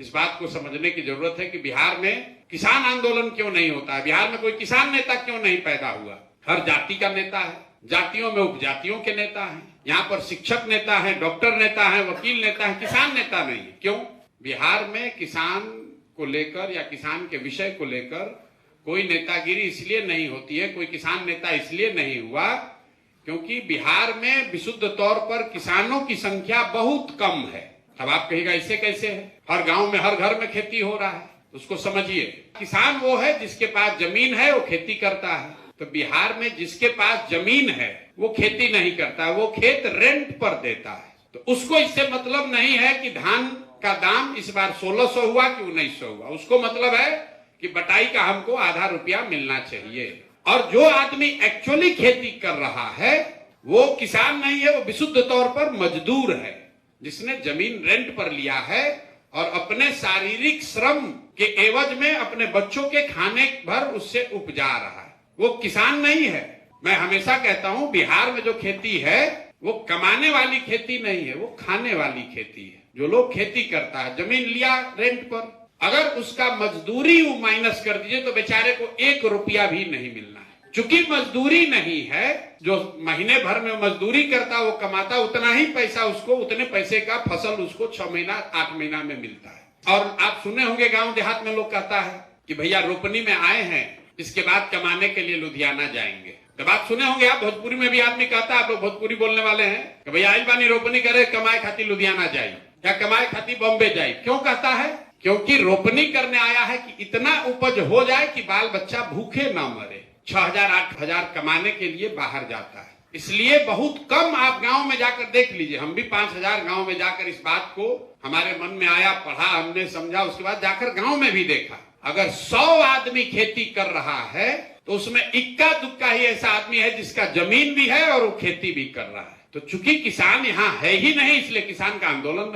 इस बात को समझने की जरूरत है कि बिहार में किसान आंदोलन क्यों नहीं होता है, बिहार में कोई किसान नेता क्यों नहीं पैदा हुआ। हर जाति का नेता है, जातियों में उपजातियों के नेता हैं, यहाँ पर शिक्षक नेता है, डॉक्टर नेता है, वकील नेता है, किसान नेता नहीं है। क्यों? बिहार में किसान को लेकर या किसान के विषय को लेकर कोई नेतागिरी इसलिए नहीं होती है, कोई किसान नेता इसलिए नहीं हुआ क्योंकि बिहार में विशुद्ध तौर पर किसानों की संख्या बहुत कम है। अब आप कहिएगा इससे कैसे है, हर गांव में हर घर में खेती हो रहा है। उसको समझिए, किसान वो है जिसके पास जमीन है, वो खेती करता है। तो बिहार में जिसके पास जमीन है वो खेती नहीं करता, वो खेत रेंट पर देता है। तो उसको इससे मतलब नहीं है कि धान का दाम इस बार 1600 हुआ कि 1900 हुआ, उसको मतलब है कि बटाई का हमको आधा रुपया मिलना चाहिए। और जो आदमी एक्चुअली खेती कर रहा है वो किसान नहीं है, वो विशुद्ध तौर पर मजदूर है, जिसने जमीन रेंट पर लिया है और अपने शारीरिक श्रम के एवज में अपने बच्चों के खाने भर उससे उपजा रहा है। वो किसान नहीं है। मैं हमेशा कहता हूं बिहार में जो खेती है वो कमाने वाली खेती नहीं है, वो खाने वाली खेती है। जो लोग खेती करता है, जमीन लिया रेंट पर, अगर उसका मजदूरी माइनस कर दीजिए तो बेचारे को 1 रुपया भी नहीं मिलना है। चूंकि मजदूरी नहीं है, जो महीने भर में मजदूरी करता वो कमाता उतना ही पैसा, उसको उतने पैसे का फसल उसको 6 महीना 8 महीना में मिलता है। और आप सुने होंगे गांव देहात में लोग कहता है कि भैया रोपनी में आए हैं, इसके बाद कमाने के लिए लुधियाना जाएंगे। जब आप सुने होंगे, आप भोजपुरी में भी आदमी कहता है, आप लोग भोजपुरी बोलने वाले हैं कि भैया आई बानी रोपनी करे, कमाए खाती लुधियाना जाए या कमाए खाती बॉम्बे जाए। क्यों कहता है? क्योंकि रोपनी करने आया है कि इतना उपज हो जाए कि बाल बच्चा भूखे ना मरे। 6000 8000 कमाने के लिए बाहर जाता है। इसलिए बहुत कम आप गांव में जाकर देख लीजिए, हम भी 5000 गांव में जाकर इस बात को हमारे मन में आया, पढ़ा, हमने समझा, उसके बाद जाकर गांव में भी देखा। अगर 100 आदमी खेती कर रहा है तो उसमें इक्का दुक्का ही ऐसा आदमी है जिसका जमीन भी है और वो खेती भी कर रहा है। तो चूंकि किसान यहाँ है ही नहीं, इसलिए किसान का आंदोलन